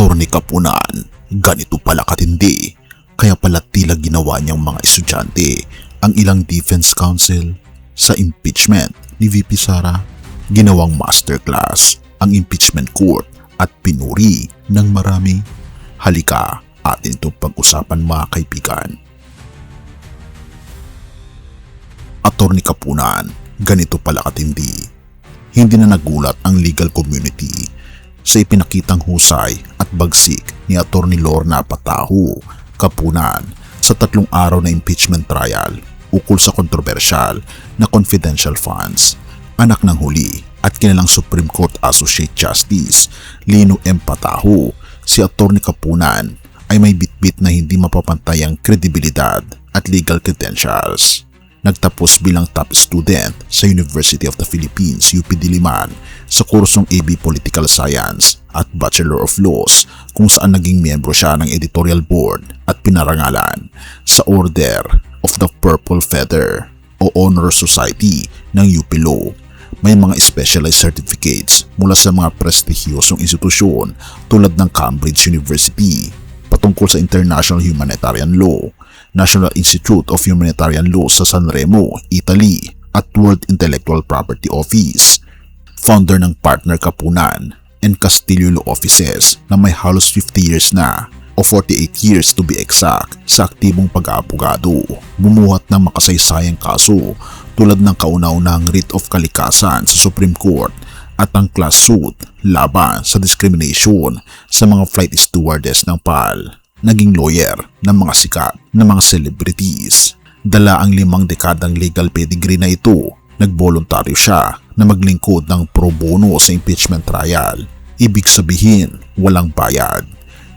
Attorney Kapunan, ganito pala katindi. Kaya pala tila ginawa niyang mga estudyante ang ilang defense counsel sa impeachment ni VP Sara. Ginawang masterclass ang impeachment court at pinuri ng marami. Halika, atin itong pag-usapan mga kaibigan. Attorney Kapunan, ganito pala katindi. Hindi na nagulat ang legal community sa ipinakitang husay at bagsik ni Attorney Lorna Pataho Kapunan sa 3 araw na impeachment trial ukol sa kontrobersyal na confidential funds. Anak ng huli at kinalang Supreme Court Associate Justice Lino M. Pataho, si Attorney Kapunan ay may bitbit na hindi mapapantay ang kredibilidad at legal credentials. Nagtapos bilang top student sa University of the Philippines, UP Diliman, sa kursong AB Political Science at Bachelor of Laws, kung saan naging miyembro siya ng editorial board at pinarangalan sa Order of the Purple Feather o Honor Society ng UP Law. May mga specialized certificates mula sa mga prestigyosong institusyon tulad ng Cambridge University patungkol sa International Humanitarian Law, National Institute of Humanitarian Law sa Sanremo, Italy at World Intellectual Property Office. Founder ng Partner Kapunan and Castillo Law Offices na may halos 50 years na o 48 years to be exact sa aktibong pag-aabogado. Bumuhat ng makasaysayang kaso tulad ng kauna-unahang writ of kalikasan sa Supreme Court at ang class suit laban sa discrimination sa mga flight stewardess ng PAL. Naging lawyer ng mga sikat na mga celebrities. Dala ang 5 dekadang legal pedigree na ito. Nagboluntaryo siya na maglingkod ng pro bono sa impeachment trial. Ibig sabihin, walang bayad.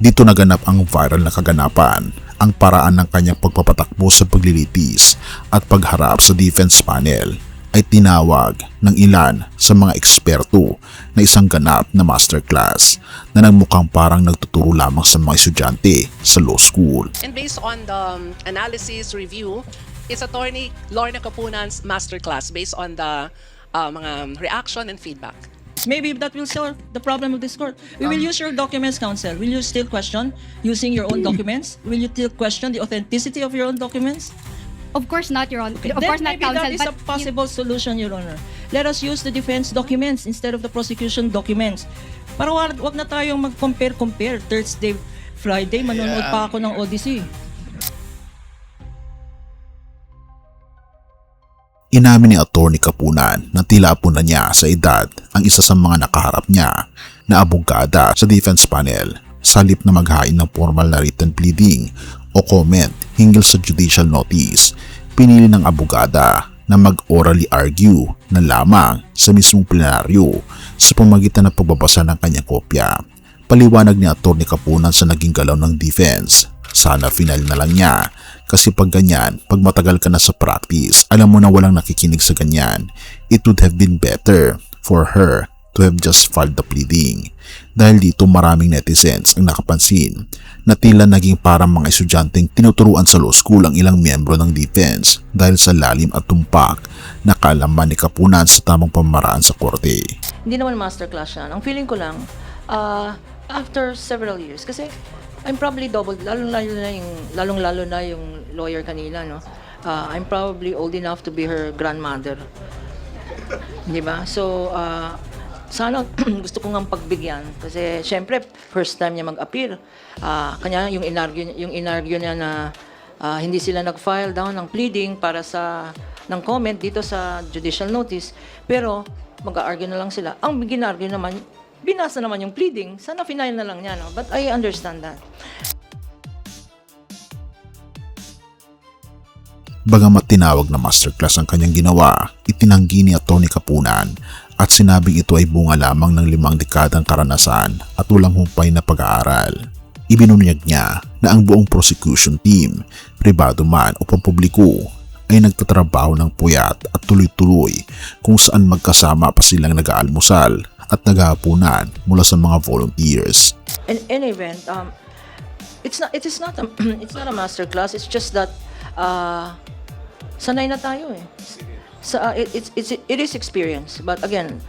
Dito naganap ang viral na kaganapan, ang paraan ng kanyang pagpapatakbo sa paglilitis at pagharap sa defense panel ay tinawag ng ilan sa mga eksperto na isang ganap na masterclass na nagmukhang parang nagtuturo lamang sa mga estudyante sa law school. And based on the analysis review, it's Attorney Lorna Kapunan's masterclass based on the mga reaction and feedback. Maybe that will solve the problem of this court. We will use your documents, counsel. Will you still question using your own documents? Will you still question the authenticity of your own documents? Of course not, Your Honor. Of Then course not, maybe counsel. that is a possible solution, Your Honor. Let us use the defense documents instead of the prosecution documents. Para wag na tayong mag-compare. Thursday, Friday, manonood pa ako ng Odyssey. Inamin ni Attorney Kapunan na tila po na niya sa edad ang isa sa mga nakaharap niya na abogada sa defense panel sa halip na maghain ng formal na written pleading o comment hinggil sa judicial notice. Pinili ng abogada na mag-orally argue na lamang sa mismong plenaryo sa pamagitan ng pagbabasa ng kanyang kopya. Paliwanag ni Attorney Kapunan sa naging galaw ng defense. Sana final na lang niya kasi pag ganyan, pag matagal ka na sa practice, alam mo na walang nakikinig sa ganyan. It would have been better for her to have just filed the pleading. Dahil dito maraming netizens ang nakapansin na tila naging parang mga estudyanteng tinuturuan sa law school ang ilang miyembro ng defense dahil sa lalim at tumpak na kaalaman ni Kapunan sa tamang pamamaraan sa korte. Hindi naman masterclass yan. Ang feeling ko lang, after several years, kasi I'm probably double, lalong-lalo na yung lawyer kanila, no? I'm probably old enough to be her grandmother. Di ba? So, sana gusto ko ngang pagbigyan kasi syempre first time niya mag-appear. Kanya yung inargue niya na hindi sila nag-file down ng pleading para ng comment dito sa judicial notice, pero mag-argue na lang sila. Ang ginargue naman, binasa naman yung pleading. Sana final na lang niya, no? But I understand that. Bagamat tinawag na masterclass ang kanyang ginawa, itinanggi ni Attorney Kapunan at sinabing ito ay bunga lamang ng 5 dekadang karanasan at walang humpay na pag-aaral. Ibinunyag niya na ang buong prosecution team, pribado man o pampubliko, ay nagtatrabaho ng puyat at tuloy-tuloy kung saan magkasama pa silang nag-aalmusal at naghahapunan mula sa mga volunteers. In any event, it's not a masterclass. It's just that sanay na tayo eh. It is experience. But again,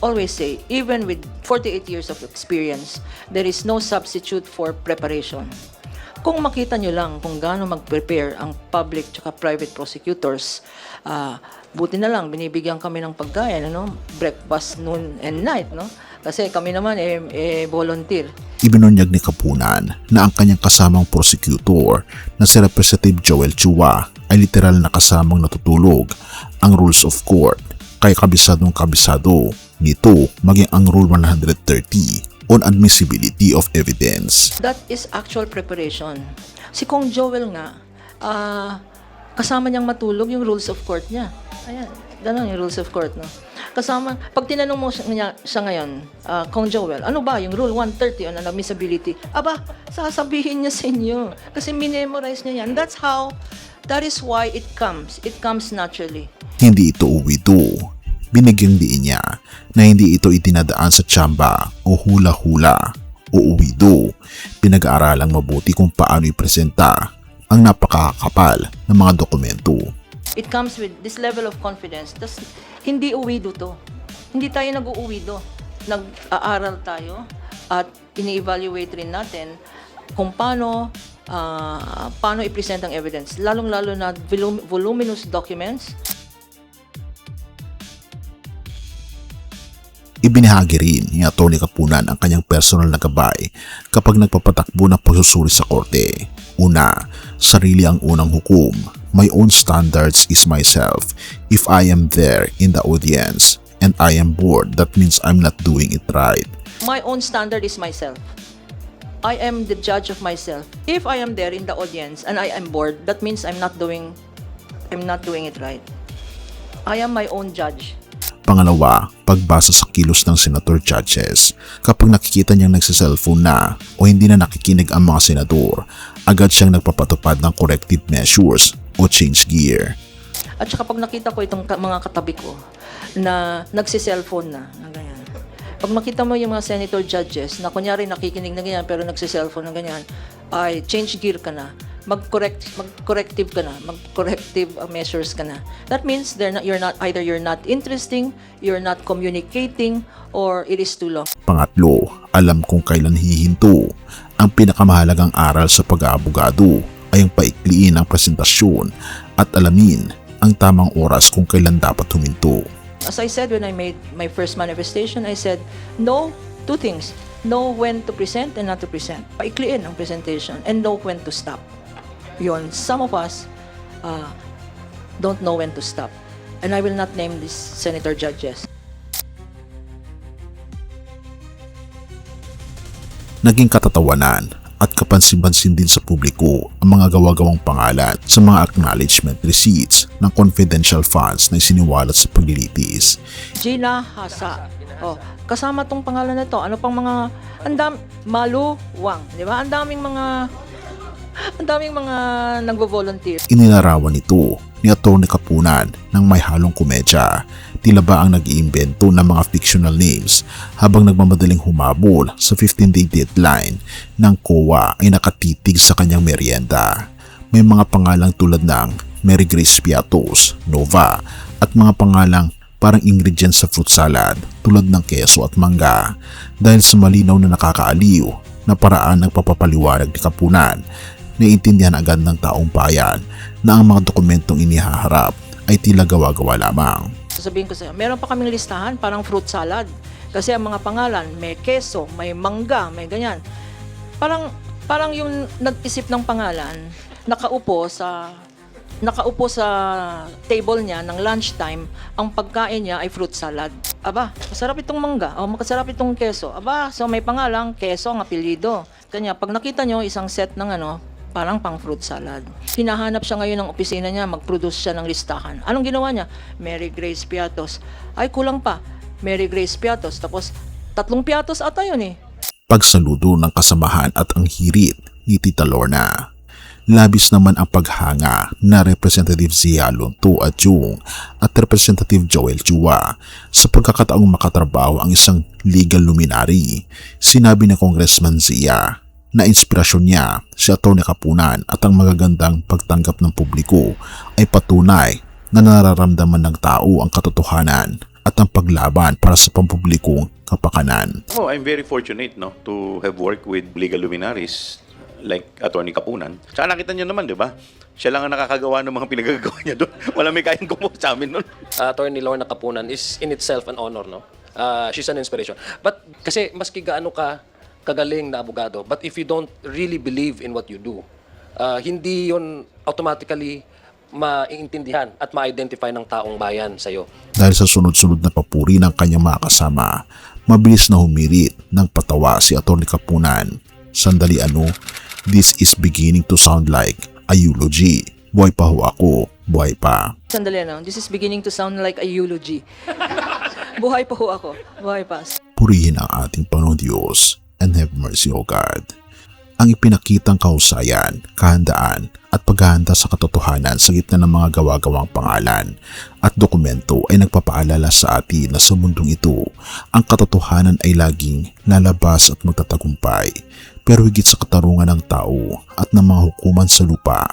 always say, even with 48 years of experience, there is no substitute for preparation. Kung makita nyo lang kung gaano mag-prepare ang public tsaka private prosecutors, buti na lang, binibigyan kami ng pagkain, breakfast, noon, and night, no? Kasi kami naman, volunteer. Ibinunyag ni Kapunan na ang kanyang kasamang prosecutor na si Representative Joel Chua ay literal na kasamang natutulog ang rules of court, kaya kabisadong kabisado nito maging ang Rule 130 on admissibility of evidence. That is actual preparation. Si Kong Joel nga, kasama niyang matulog yung rules of court niya. Ayan, ganun yung rules of court, no? Kasama, pag tinanong mo siya ngayon, Kong Joel, ano ba yung Rule 130 on admissibility? Aba, sasabihin niya sa inyo. Kasi minemorize niya yan. That is why it comes. It comes naturally. Hindi ito uwido. Binigyang diin niya na hindi ito itinadaan sa tsamba o hula-hula o uwido. Pinag-aaralang mabuti kung paano ipresenta ang napakakapal ng mga dokumento. It comes with this level of confidence. Tas, hindi uwido to. Hindi tayo nag-uuwido. Nag-aaral tayo at ini-evaluate rin natin kung paano i-present ang evidence. Lalong-lalo na voluminous documents. Ibinahagi rin ni Atty. Kapunan ang kanyang personal na gabay kapag nagpapatakbo ng pagsusuri sa korte. Una, sarili ang unang hukom. My own standards is myself. If I am there in the audience and I am bored, that means I'm not doing it right. My own standard is myself. I am the judge of myself. If I am there in the audience and I am bored, that means I'm not doing it right. I am my own judge. Pangalawa, pagbasa sa kilos ng senator judges. Kapag nakikita niyang nagsiselfone na o hindi na nakikinig ang mga senador, agad siyang nagpapatupad ng corrective measures o change gear. At saka pag nakita ko itong mga katabi ko na nagsiselfone na ganyan. Pag makita mo yung mga senator judges na kunyari nakikinig na ganyan pero nagsiselfone na ganyan, ay change gear ka na. Mag-corrective ka na, mag-corrective measures ka na. That means you're not interesting, you're not communicating, or it is too long. Pangatlo, alam kung kailan hihinto. Ang pinakamahalagang aral sa pag-aabogado ay ang paikliin ang presentasyon at alamin ang tamang oras kung kailan dapat huminto. As I said when I made my first manifestation, I said, know two things. Know when to present and not to present. Paikliin ang presentation and know when to stop. Yun, some of us don't know when to stop. And I will not name these senator judges. Naging katatawanan at kapansin-pansin din sa publiko ang mga gawa-gawang pangalan sa mga acknowledgement receipts ng confidential funds na isiniwalat sa paglilitis. Gina Hasa. Oh, kasama tong pangalan na to. Ano pang mga Malu Wang, di ba? Ang daming mga nagvo-volunteer. Inilarawan nito ni Atty. Kapunan ng may halong komedya. Tila ba ang nag-iimbento ng mga fictional names habang nagmamadaling humabol sa 15-day deadline ng COA ay nakatitig sa kanyang merienda. May mga pangalang tulad ng Mary Grace Piatos, Nova at mga pangalang parang ingredients sa fruit salad tulad ng keso at mangga. Dahil sa malinaw na nakakaaliw na paraan ng papapaliwanag ni Kapunan, naiintindihan agad ng taong bayan na ang mga dokumentong inihaharap ay tila gawa-gawa lamang. Sasabihin ko sa'yo, meron pa kaming listahan, parang fruit salad. Kasi ang mga pangalan, may keso, may mangga, may ganyan. Parang yung nag-isip ng pangalan, nakaupo sa table niya ng lunchtime, ang pagkain niya ay fruit salad. Aba, masarap itong mangga, o masarap itong keso. Aba, so may pangalang keso ang apelyido. Kanya, pag nakita nyo isang set ng parang pang fruit salad. Hinahanap siya ngayon ng opisina niya, mag-produce siya ng listahan. Anong ginawa niya? Mary Grace Piatos. Ay, kulang pa. Mary Grace Piatos. Tapos, 3 Piatos ata yun eh. Pagsaludo ng kasamahan at ang hirit ni Tita Lorna. Labis naman ang paghanga na Representative Zia Lunto Adjung at Representative Joel Chua sa pagkakataong makatrabaho ang isang legal luminary. Sinabi ni Congressman Zia na inspirasyon niya si Atty. Kapunan at ang magagandang pagtanggap ng publiko ay patunay na nararamdaman ng tao ang katotohanan at ang paglaban para sa pampublikong kapakanan. Oh, I'm very fortunate to have worked with legal luminaries like Attorney Kapunan. Tsaka nakita niyo naman, di ba? Siya lang ang nakakagawa ng mga pinagagawa niya doon. Wala may kayang gumawa sa amin nun. Attorney Lorna Kapunan is in itself an honor, no? She's an inspiration. But kasi maski gaano ka kagaling na abogado, but if you don't really believe in what you do, hindi yon automatically maiintindihan at ma-identify ng taong bayan sa'yo. Dahil sa sunod-sunod na papuri ng kanyang mga kasama, mabilis na humirit ng patawa si Atty. Kapunan. Sandali this is beginning to sound like a eulogy. Buhay pa ho ako, buhay pa. Sandali this is beginning to sound like a eulogy. Buhay pa ho ako, buhay pa. Purihin ang ating Panginoon Diyos and have mercy, O God. Ang ipinakitang kahusayan, kahandaan at paghahanda sa katotohanan sa gitna ng mga gawa-gawang pangalan at dokumento ay nagpapaalala sa atin na sa mundong ito, ang katotohanan ay laging lalabas at magtatagumpay. Pero higit sa katarungan ng tao at ng mga hukuman sa lupa,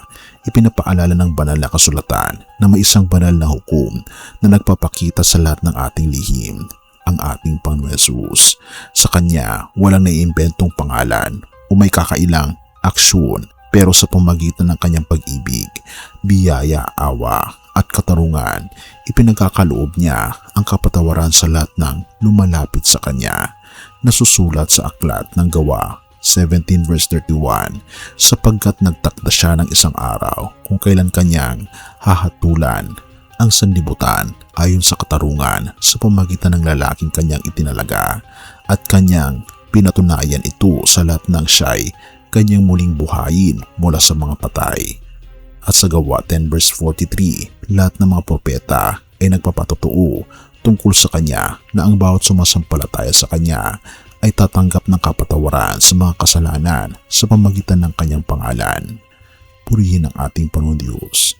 ipinapaalala ng banal na kasulatan na may isang banal na hukom na nagpapakita sa lahat ng ating lihim, ang ating Panginoon Hesus. Sa Kanya, walang naiimbentong pangalan o may kakailang aksyon, pero sa pamagitan ng Kanyang pag-ibig, biyaya, awa at katarungan, ipinagkakaloob Niya ang kapatawaran sa lahat ng lumalapit sa Kanya, nasusulat sa Aklat ng Gawa 17 verse 31, sapagkat nagtakda Siya ng isang araw kung kailan Kanyang hahatulan ang sanlibutan ayon sa katarungan sa pamagitan ng lalaking Kanyang itinalaga at Kanyang pinatunayan ito sa lahat ng Siya'y Kanyang muling buhayin mula sa mga patay. At sa Gawa 10 verse 43, lahat ng mga propeta ay nagpapatotoo tungkol sa Kanya na ang bawat sumasampalataya sa Kanya ay tatanggap ng kapatawaran sa mga kasalanan sa pamagitan ng Kanyang pangalan. Purihin ang ating Panginoon Diyos.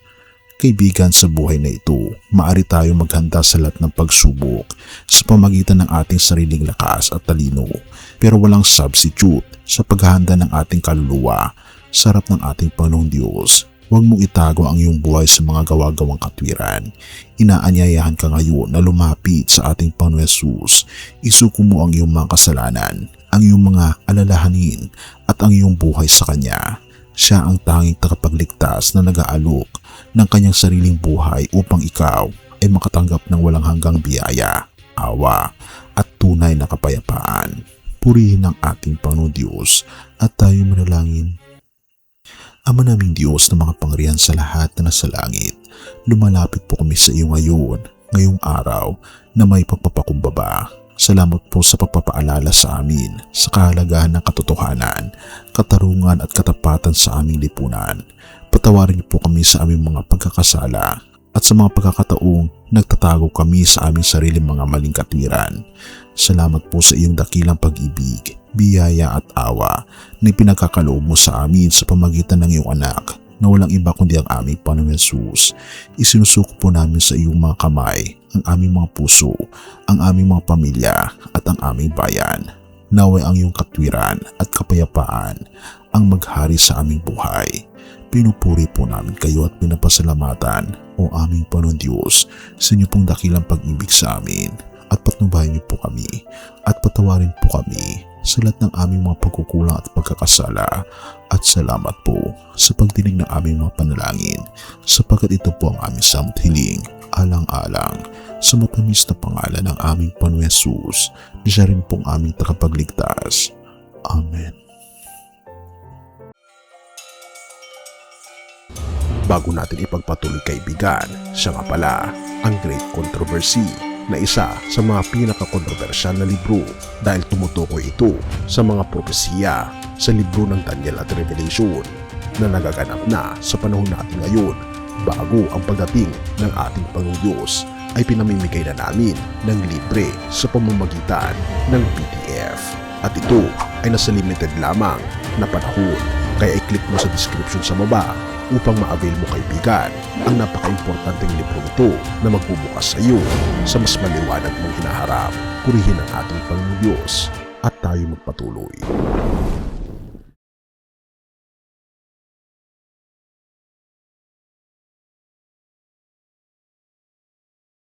Kaibigan, sa buhay na ito, maaari tayo maghanda sa lahat ng pagsubok sa pamagitan ng ating sariling lakas at talino, pero walang substitute sa paghahanda ng ating kaluluwa sa harap ng ating Panginoong Diyos. Huwag mong itago ang iyong buhay sa mga gawa-gawang katwiran. Inaanyayahan ka ngayon na lumapit sa ating Panginoon Hesus. Isuko mo ang iyong mga kasalanan, ang iyong mga alalahanin at ang iyong buhay sa Kanya. Siya ang tanging tagapagligtas na nag-aalok ng Kanyang sariling buhay upang ikaw ay makatanggap ng walang hanggang biyaya, awa at tunay na kapayapaan. Purihin ang ating Panginoon Diyos at tayo manalangin. Ama naming Diyos na mga pangyarihan sa lahat na nasa langit, lumalapit po kami sa iyo ngayong araw na may pagpapakumbaba. Salamat po sa pagpapaalala sa amin sa kahalagahan ng katotohanan, katarungan at katapatan sa aming lipunan. Patawarin niyo po kami sa aming mga pagkakasala at sa mga pagkakataong nagtatago kami sa aming sariling mga maling katwiran. Salamat po sa iyong dakilang pag-ibig, biyaya at awa na ipinagkakaloob mo sa amin sa pamagitan ng iyong anak na walang iba kundi ang aming Panginoon Hesus. Isinusuko po namin sa iyong mga kamay ang aming mga puso, ang aming mga pamilya at ang aming bayan. Naway ang iyong katwiran at kapayapaan ang maghari sa aming buhay. Pinupuri po namin kayo at pinapasalamatan, O aming Panginoon Diyos, sa inyo pong dakilang pag-ibig sa amin, at patnubayan niyo po kami at patawarin po kami sa lahat ng aming mga pagkukulang at pagkakasala, at salamat po sa pagdinig ng aming mga panalangin, sapagkat ito po ang aming samot hiling, alang-alang sa matamis na pangalan ng aming Panginoon Hesus, na siya rin pong aming tagapagligtas. Amen. Bago natin ipagpatuloy, kaibigan, siya nga pala ang Great Controversy, na isa sa mga pinaka-kontrobersyal na libro dahil tumutukoy ito sa mga propesiya sa libro ng Daniel at Revelation na nagaganap na sa panahon natin ngayon, bago ang pagdating ng ating Panginoong Diyos ay pinamimigay na namin ng libre sa pamamagitan ng PDF. At ito ay nasa limited lamang na panahon, kaya i-click mo sa description sa baba upang ma-avail mo, kaibigan, ang napaka-importanteng libro ito na magbubukas sa iyo sa mas maliwanag mong hinaharap. Purihin ang ating Panginoong Diyos at tayo magpatuloy.